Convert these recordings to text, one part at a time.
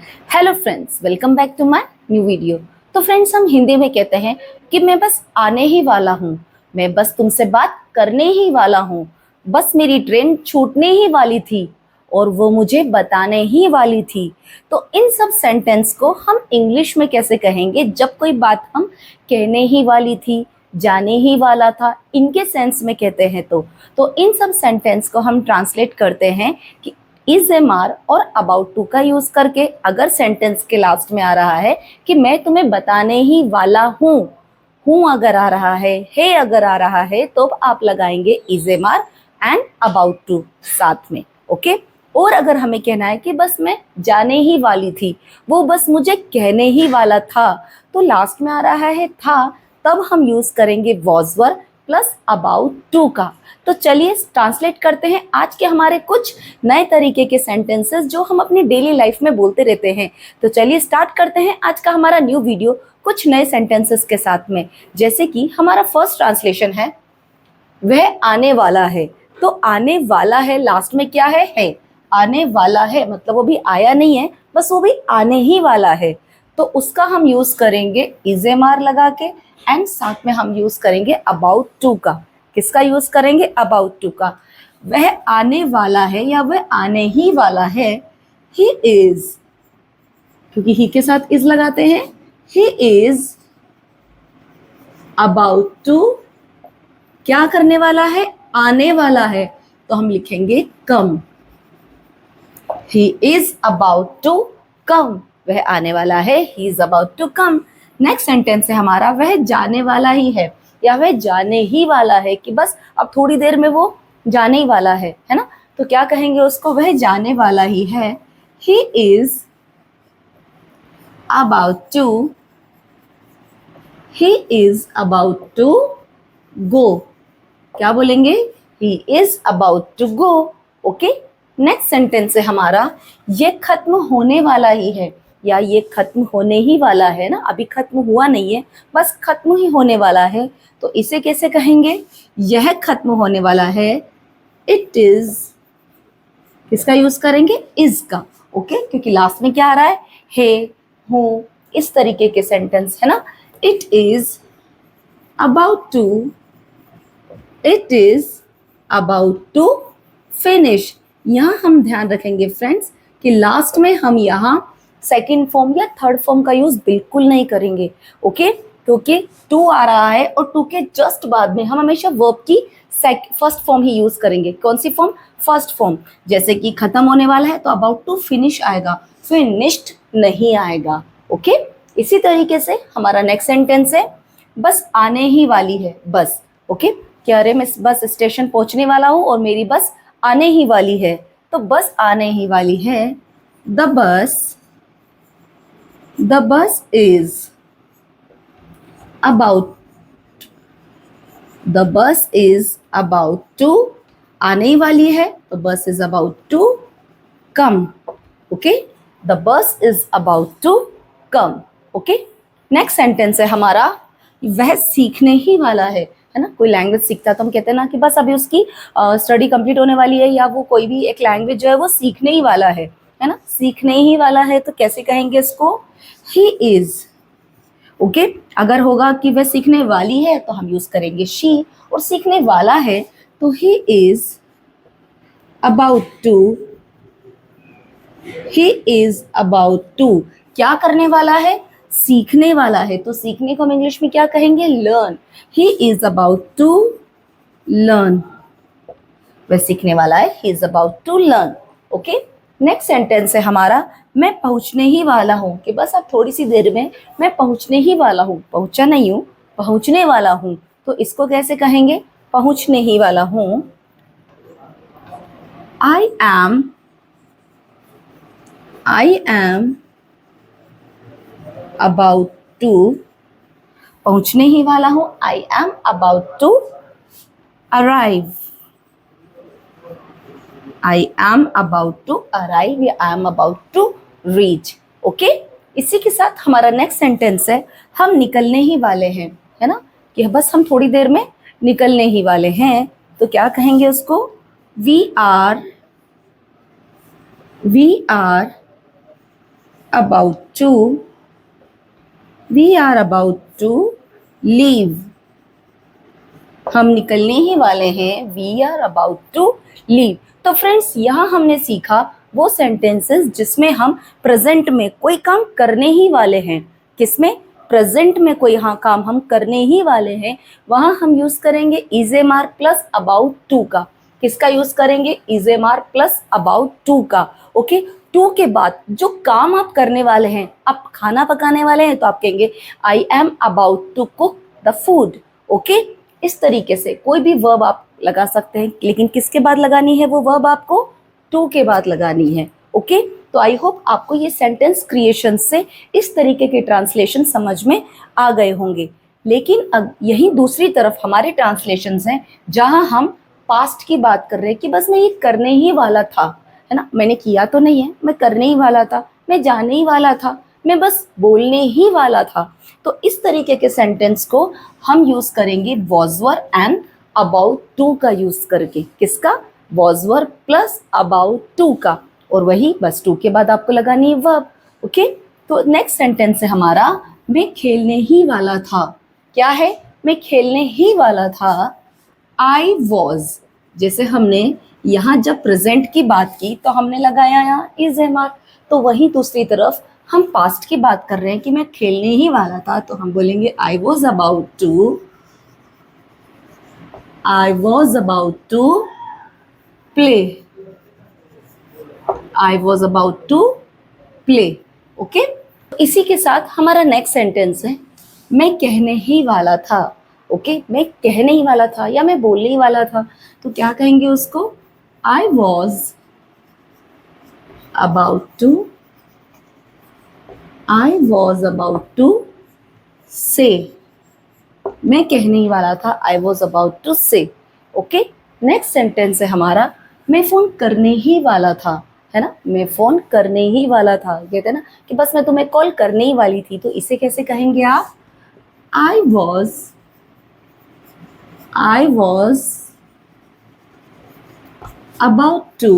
Hello friends, welcome back to my new video. तो friends, हम हिंदी में कहते हैं कि मैं बस आने ही वाला हूँ, मैं बस तुमसे बात करने ही वाला हूँ, बस मेरी ट्रेन छूटने ही वाली थी और वो मुझे बताने ही वाली थी। तो इन सब सेंटेंस को हम इंग्लिश में कैसे कहेंगे जब कोई बात हम कहने ही वाली थी, जाने ही वाला था, इनके सेंस में कहते हैं। तो इन सब सेंटेंस को हम ट्रांसलेट करते हैं कि इज एम आर और अबाउट टू का यूज करके। अगर सेंटेंस के लास्ट में आ रहा है कि मैं तुम्हें बताने ही वाला हूँ अगर आ रहा है अगर आ रहा है, तो आप लगाएंगे is am are and about to साथ में। ओके। और अगर हमें कहना है कि बस मैं जाने ही वाली थी, वो बस मुझे कहने ही वाला था, तो लास्ट में आ रहा है था, तब हम यूज करेंगे was were plus about to का। तो चलिए ट्रांसलेट करते हैं आज के हमारे कुछ नए तरीके के सेंटेंसेस जो हम अपनी डेली लाइफ में बोलते रहते हैं। तो चलिए स्टार्ट करते हैं आज का हमारा न्यू वीडियो कुछ नए सेंटेंसेस के साथ में। जैसे कि हमारा फर्स्ट ट्रांसलेशन है, वह आने वाला है। तो आने वाला है लास्ट में क्या है आने वाला है, मतलब वो भी आया नहीं है, बस वो भी आने ही वाला है। तो उसका हम यूज करेंगे इज एम आर लगा के एंड साथ में हम यूज करेंगे अबाउट टू का। किसका यूज करेंगे? अबाउट टू का। वह आने वाला है या वह आने ही वाला है, ही इज, क्योंकि ही के साथ इज लगाते हैं, ही इज अबाउट टू क्या करने वाला है? आने वाला है। तो हम लिखेंगे come. He is about to come, वह आने वाला है, he is about to come. Next sentence है हमारा, वह जाने वाला ही है या वह जाने ही वाला है, कि बस अब थोड़ी देर में वो जाने ही वाला है ना। तो क्या कहेंगे उसको? वह जाने वाला ही है, he is about to, he is about to go. क्या बोलेंगे? He is about to go. Okay. Next sentence है हमारा, ये खत्म होने वाला ही है या ये खत्म होने ही वाला है ना, अभी खत्म हुआ नहीं है, बस खत्म ही होने वाला है। तो इसे कैसे कहेंगे? यह खत्म होने वाला है, इट इज, किसका यूज करेंगे? इज का। ओके। क्योंकि लास्ट में क्या आ रहा है हूँ, इस तरीके के सेंटेंस है ना। It is about to, it is about to finish. यहाँ हम ध्यान रखेंगे फ्रेंड्स कि लास्ट में हम यहाँ सेकेंड फॉर्म या थर्ड फॉर्म का यूज बिल्कुल नहीं करेंगे। ओके। क्योंकि टू आ रहा है और टू के जस्ट बाद में हम हमेशा वर्ब की फर्स्ट फॉर्म ही यूज करेंगे। कौन सी फॉर्म? First form. जैसे कि खत्म होने वाला है तो अबाउट टू फिनिश आएगा, फिनिश्ड नहीं आएगा। ओके। इसी तरीके से हमारा नेक्स्ट सेंटेंस है, बस आने ही वाली है, बस। ओके। क्या रे, मैं बस स्टेशन पहुंचने वाला हूँ और मेरी बस आने ही वाली है। तो बस आने ही वाली है, the bus is about, the bus is about to, आने ही वाली है तो bus is about to come. Okay. The bus is about to come. Okay. Next sentence है हमारा, वह सीखने ही वाला है ना। कोई लैंग्वेज सीखता है तो हम कहते हैं ना कि बस अभी उसकी स्टडी कंप्लीट होने वाली है, या वो कोई भी एक लैंग्वेज जो है वो सीखने ही वाला है ना। सीखने ही वाला है तो कैसे कहेंगे इसको? He is. ओके। अगर होगा कि वह सीखने वाली है तो हम यूज करेंगे शी, और सीखने वाला है तो he is about to, he is about to क्या करने वाला है? सीखने वाला है। तो सीखने को हम इंग्लिश में क्या कहेंगे? Learn. He is about to learn, वह सीखने वाला है, he is about to learn. Okay. Next sentence है हमारा, मैं पहुंचने ही वाला हूँ, कि बस अब थोड़ी सी देर में मैं पहुंचने ही वाला हूँ, पहुंचा नहीं हूँ, पहुंचने वाला हूँ। तो इसको कैसे कहेंगे? पहुंचने ही वाला हूँ, आई एम अबाउट टू, पहुंचने ही वाला हूं, I am about to arrive, I am about to arrive या I am about to reach. Okay. इसी के साथ हमारा नेक्स्ट सेंटेंस है, हम निकलने ही वाले हैं, है ना, कि बस हम थोड़ी देर में निकलने ही वाले हैं। तो क्या कहेंगे उसको? We are about to, we are about to leave. हम निकलने ही वाले हैं, we are about to leave. तो फ्रेंड्स यहाँ हमने सीखा वो सेंटेंसेस जिसमें हम प्रेजेंट में कोई काम करने ही वाले हैं. किसमें? प्रेजेंट में कोई काम हम करने ही वाले हैं, वहाँ हम यूज करेंगे is a mark plus about to का. किसका यूज करेंगे? Is a mark plus about to का. ओके, टू के बाद जो काम आप करने वाले हैं, आप खाना पकाने वाले हैं, तो आप कहेंगे I am about to cook the food. Okay, इस तरीके से कोई भी वर्ब आप लगा सकते हैं, लेकिन किसके बाद लगानी है वो वर्ब? आपको टू के बाद लगानी है. ओके, तो आई होप आपको ये सेंटेंस क्रिएशन से इस तरीके के ट्रांसलेशन समझ में आ गए होंगे. लेकिन अब यही दूसरी तरफ हमारे ट्रांसलेशंस हैं जहां हम पास्ट की बात कर रहे हैं कि बस मैं ये करने ही वाला था, है ना, मैंने किया तो नहीं है, मैं करने ही वाला था, मैं जाने ही वाला था, मैं बस बोलने ही वाला था. तो इस तरीके के सेंटेंस को हम यूज करेंगे was were and about to का यूज करके. किसका? Was were plus about to का. और वही बस टू के बाद आपको लगानी है वर्ब. ओके, तो नेक्स्ट सेंटेंस है हमारा मैं खेलने ही वाला था. क्या है? मैं खेलने ही वाला था. आई वॉज, जैसे हमने यहाँ जब प्रेजेंट की बात की तो हमने लगाया यहाँ इज ए मार्क. तो वही दूसरी तरफ हम पास्ट की बात कर रहे हैं कि मैं खेलने ही वाला था, तो हम बोलेंगे I was about to, I was about to play, I was about to play. Okay, इसी के साथ हमारा नेक्स्ट सेंटेंस है मैं कहने ही वाला था. ओके, मैं कहने ही वाला था या मैं बोलने ही वाला था, तो क्या कहेंगे उसको? I was about to, I was about to say. मैं कहने ही वाला था, I was about to say. Okay, next sentence है हमारा मैं फोन करने ही वाला था. है ना, मैं फोन करने ही वाला था. कहते हैं ना कि बस मैं तुम्हें कॉल करने ही वाली थी, तो इसे कैसे कहेंगे आप? I was about to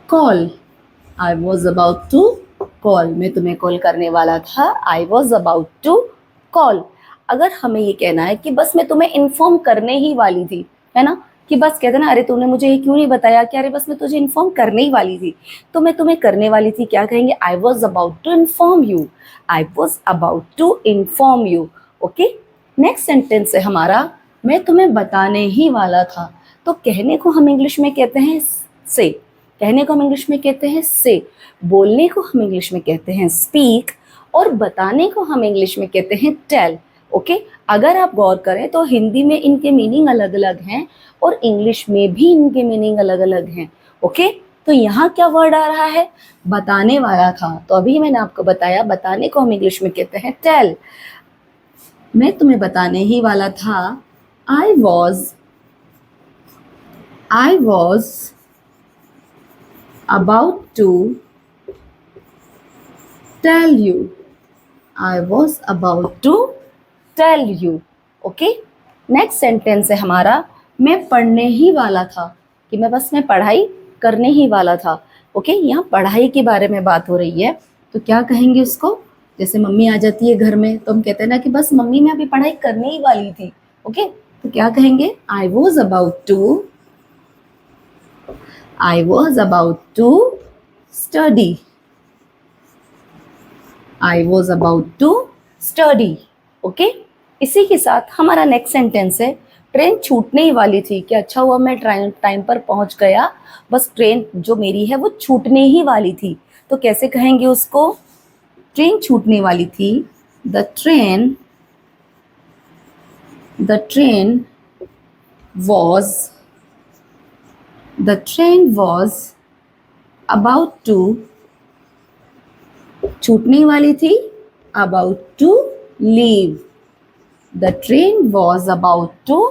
call, I was about to call. मैं तुम्हें कॉल करने वाला था, I was about to call. अगर हमें ये कहना है कि बस मैं तुम्हें इन्फॉर्म करने ही वाली थी, है ना, कि बस कहते ना अरे तूने मुझे ये क्यों नहीं बताया, कि अरे बस मैं तुझे इन्फॉर्म करने ही वाली थी, तो मैं तुम्हें करने वाली थी. क्या कहेंगे? I was about to inform you, I was about to inform you. Okay, next sentence है हमारा मैं तुम्हें बताने ही वाला था. तो कहने को हम इंग्लिश में कहते हैं से, कहने को हम इंग्लिश में कहते हैं से, बोलने को हम इंग्लिश में कहते हैं स्पीक, और बताने को हम इंग्लिश में कहते हैं टेल. ओके, अगर आप गौर करें तो हिंदी में इनके मीनिंग अलग अलग हैं और इंग्लिश में भी इनके मीनिंग अलग अलग हैं. ओके, तो यहाँ क्या वर्ड आ रहा है? बताने वाला था. तो अभी मैंने आपको बताया बताने को हम इंग्लिश में कहते हैं टेल. मैं तुम्हें बताने ही वाला था. I was about to tell you, I was about to tell you. Okay, next sentence है हमारा मैं पढ़ने ही वाला था. कि मैं पढ़ाई करने ही वाला था. ओके, यहाँ पढ़ाई के बारे में बात हो रही है, तो क्या कहेंगे उसको? जैसे मम्मी आ जाती है घर में तो हम कहते हैं ना कि बस मम्मी मैं अभी पढ़ाई करने ही वाली थी. ओके, तो क्या कहेंगे? I was about to study, I was about to study. Okay, इसी के साथ हमारा नेक्स्ट सेंटेंस है ट्रेन छूटने ही वाली थी. कि अच्छा हुआ मैं टाइम पर पहुंच गया, बस ट्रेन जो मेरी है वो छूटने ही वाली थी. तो कैसे कहेंगे उसको? ट्रेन छूटने वाली थी. The train was about to, छूटने वाली थी, about to leave. The train was about to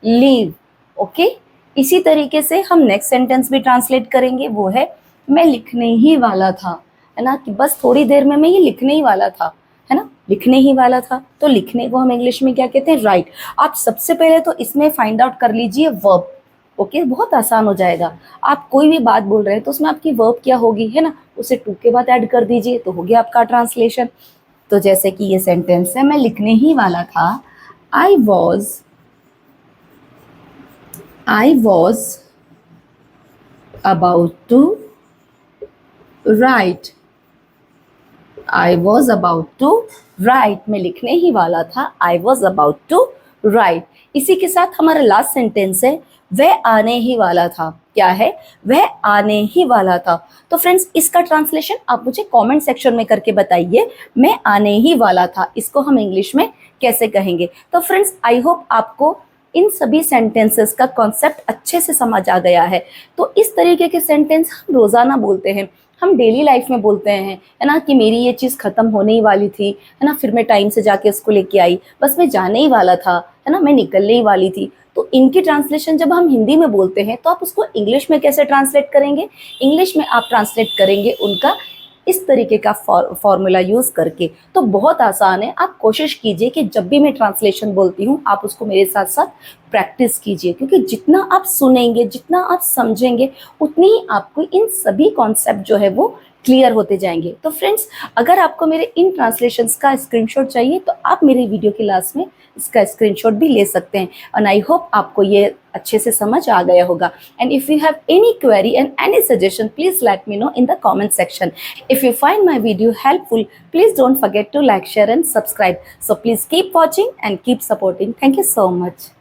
leave. Okay, इसी तरीके से हम नेक्स्ट सेंटेंस भी ट्रांसलेट करेंगे. वो है मैं लिखने ही वाला था. है ना, कि बस थोड़ी देर में मैं ये लिखने ही वाला था. है ना, लिखने ही वाला था. तो लिखने को हम इंग्लिश में क्या कहते हैं? राइट. आप सबसे पहले तो इसमें फाइंड आउट कर लीजिए वर्ब. ओके, बहुत आसान हो जाएगा. आप कोई भी बात बोल रहे हैं तो उसमें आपकी वर्ब क्या होगी? है ना, उसे टू के बाद ऐड कर दीजिए, तो हो गया आपका ट्रांसलेशन। तो जैसे कि ये सेंटेंस है, मैं लिखने ही वाला था, I was about to write, I was about to write, मैं लिखने ही वाला था, I was about to write. इसी के साथ हमारा लास्ट सेंटेंस है, वह आने ही वाला था। क्या है? वह आने ही वाला था। तो फ्रेंड्स, इसका ट्रांसलेशन आप मुझे कमेंट सेक्शन में करके बताइए, मैं आने ही वाला था, इसको हम इंग्लिश में कैसे कहेंगे। तो फ्रेंड्स, आई होप आपको इन सभी सेंटेंसेस का कॉन्सेप्ट अच्छे से समझ आ गया है। तो इस तरीके के सेंटेंस हम रोज़ाना बोलते हैं, हम डेली लाइफ में बोलते हैं, है ना, कि मेरी ये चीज़ ख़त्म होने ही वाली थी, है ना, फिर मैं टाइम से जाके उसको लेके आई, बस मैं जाने ही वाला था, है ना, मैं निकलने ही वाली थी। तो इनकी ट्रांसलेशन जब हम हिंदी में बोलते हैं तो आप उसको इंग्लिश में कैसे ट्रांसलेट करेंगे? इंग्लिश में आप ट्रांसलेट करेंगे उनका इस तरीके का फॉर्मूला यूज़ करके। तो बहुत आसान है, आप कोशिश कीजिए कि जब भी मैं ट्रांसलेशन बोलती हूँ आप उसको मेरे साथ साथ प्रैक्टिस कीजिए, क्योंकि जितना आप सुनेंगे, जितना आप समझेंगे, उतनी ही आपको इन सभी कॉन्सेप्ट जो है वो क्लियर होते जाएंगे। तो फ्रेंड्स, अगर आपको मेरे इन ट्रांसलेशंस का स्क्रीनशॉट चाहिए तो आप मेरे वीडियो के लास्ट में इसका स्क्रीनशॉट भी ले सकते हैं। एंड आई होप आपको ये अच्छे से समझ आ गया होगा। And if you have any query and any suggestion, please let me know in the comment section. If you find my video helpful, please don't forget to like, share and subscribe. So please keep watching and keep supporting. Thank you so much.